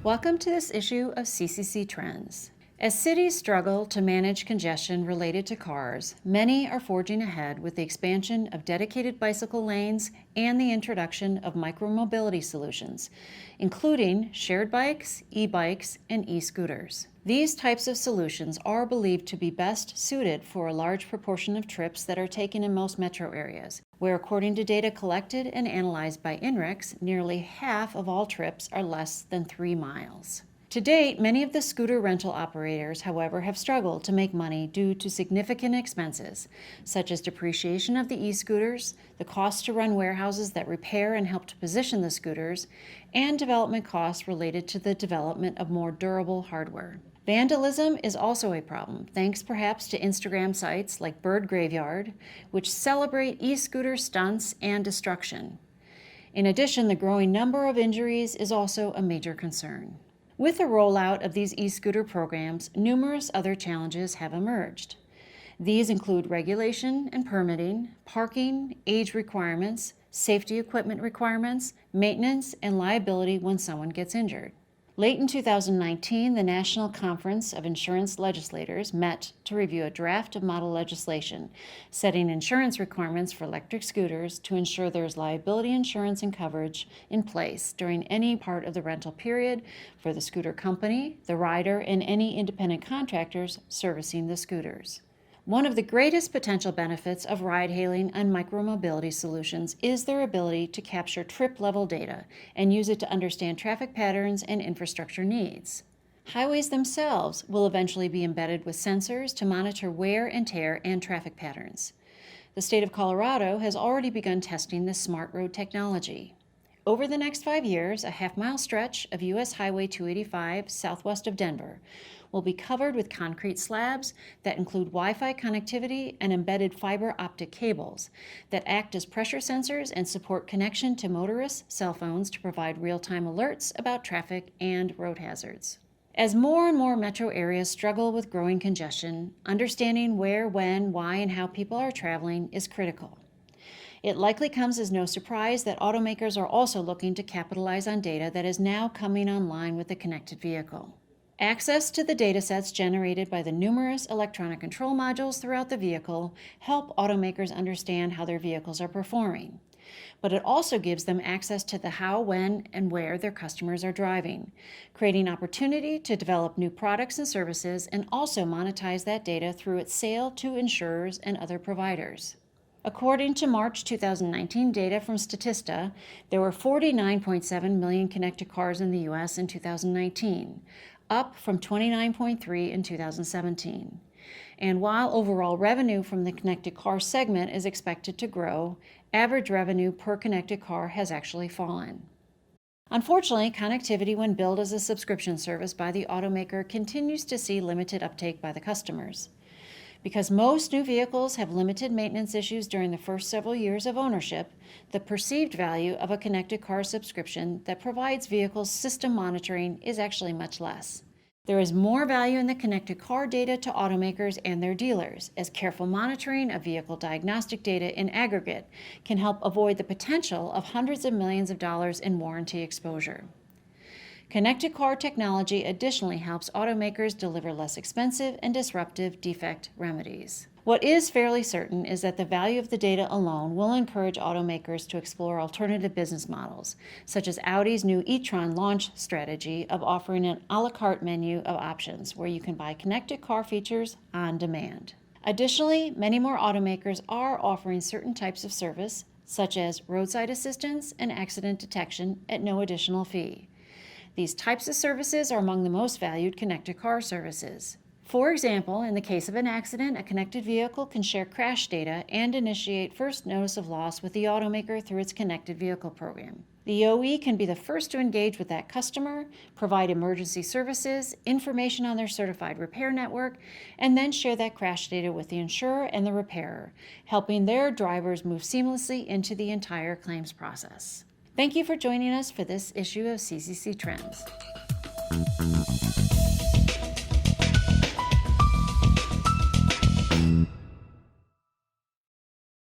Welcome to this issue of CCC Trends. As cities struggle to manage congestion related to cars, many are forging ahead with the expansion of dedicated bicycle lanes and the introduction of micromobility solutions, including shared bikes, e-bikes, and e-scooters. These types of solutions are believed to be best suited for a large proportion of trips that are taken in most metro areas, where according to data collected and analyzed by INRIX, nearly half of all trips are less than 3 miles. To date, many of the scooter rental operators, however, have struggled to make money due to significant expenses, such as depreciation of the e-scooters, the cost to run warehouses that repair and help to position the scooters, and development costs related to the development of more durable hardware. Vandalism is also a problem, thanks perhaps to Instagram sites like Bird Graveyard, which celebrate e-scooter stunts and destruction. In addition, the growing number of injuries is also a major concern. With the rollout of these e-scooter programs, numerous other challenges have emerged. These include regulation and permitting, parking, age requirements, safety equipment requirements, maintenance, and liability when someone gets injured. Late in 2019, the National Conference of Insurance Legislators met to review a draft of model legislation, setting insurance requirements for electric scooters to ensure there is liability insurance and coverage in place during any part of the rental period for the scooter company, the rider, and any independent contractors servicing the scooters. One of the greatest potential benefits of ride-hailing and micromobility solutions is their ability to capture trip-level data and use it to understand traffic patterns and infrastructure needs. Highways themselves will eventually be embedded with sensors to monitor wear and tear and traffic patterns. The state of Colorado has already begun testing this smart road technology. Over the next 5 years, a half-mile stretch of U.S. Highway 285 southwest of Denver will be covered with concrete slabs that include Wi-Fi connectivity and embedded fiber optic cables that act as pressure sensors and support connection to motorists' cell phones to provide real-time alerts about traffic and road hazards. As more and more metro areas struggle with growing congestion, understanding where, when, why, and how people are traveling is critical. It likely comes as no surprise that automakers are also looking to capitalize on data that is now coming online with the connected vehicle. Access to the datasets generated by the numerous electronic control modules throughout the vehicle help automakers understand how their vehicles are performing. But it also gives them access to the how, when, and where their customers are driving, creating opportunity to develop new products and services and also monetize that data through its sale to insurers and other providers. According to March 2019 data from Statista, there were 49.7 million connected cars in the U.S. in 2019, up from 29.3 in 2017. And while overall revenue from the connected car segment is expected to grow, average revenue per connected car has actually fallen. Unfortunately, connectivity when billed as a subscription service by the automaker continues to see limited uptake by the customers. Because most new vehicles have limited maintenance issues during the first several years of ownership, the perceived value of a connected car subscription that provides vehicle system monitoring is actually much less. There is more value in the connected car data to automakers and their dealers, as careful monitoring of vehicle diagnostic data in aggregate can help avoid the potential of hundreds of millions of dollars in warranty exposure. Connected car technology additionally helps automakers deliver less expensive and disruptive defect remedies. What is fairly certain is that the value of the data alone will encourage automakers to explore alternative business models, such as Audi's new e-tron launch strategy of offering an a la carte menu of options where you can buy connected car features on demand. Additionally, many more automakers are offering certain types of service, such as roadside assistance and accident detection at no additional fee. These types of services are among the most valued connected car services. For example, in the case of an accident, a connected vehicle can share crash data and initiate first notice of loss with the automaker through its connected vehicle program. The OE can be the first to engage with that customer, provide emergency services, information on their certified repair network, and then share that crash data with the insurer and the repairer, helping their drivers move seamlessly into the entire claims process. Thank you for joining us for this issue of CCC Trends.